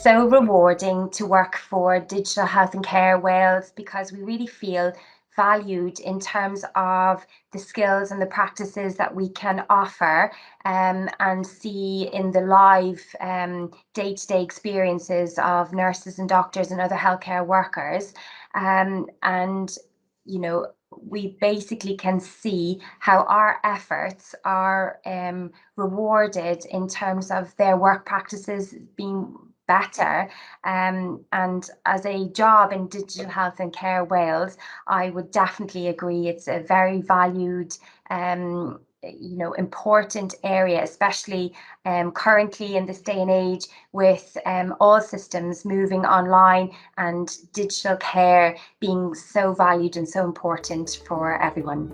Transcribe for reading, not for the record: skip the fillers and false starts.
so rewarding to work for Digital Health and Care Wales because we really feel valued in terms of the skills and the practices that we can offer and see in the live day-to-day experiences of nurses and doctors and other healthcare workers. And, you know, we basically can see how our efforts are rewarded in terms of their work practices being better. And as a job in Digital Health and Care Wales, I would definitely agree it's a very valued important area, especially currently in this day and age with all systems moving online and digital care being so valued and so important for everyone.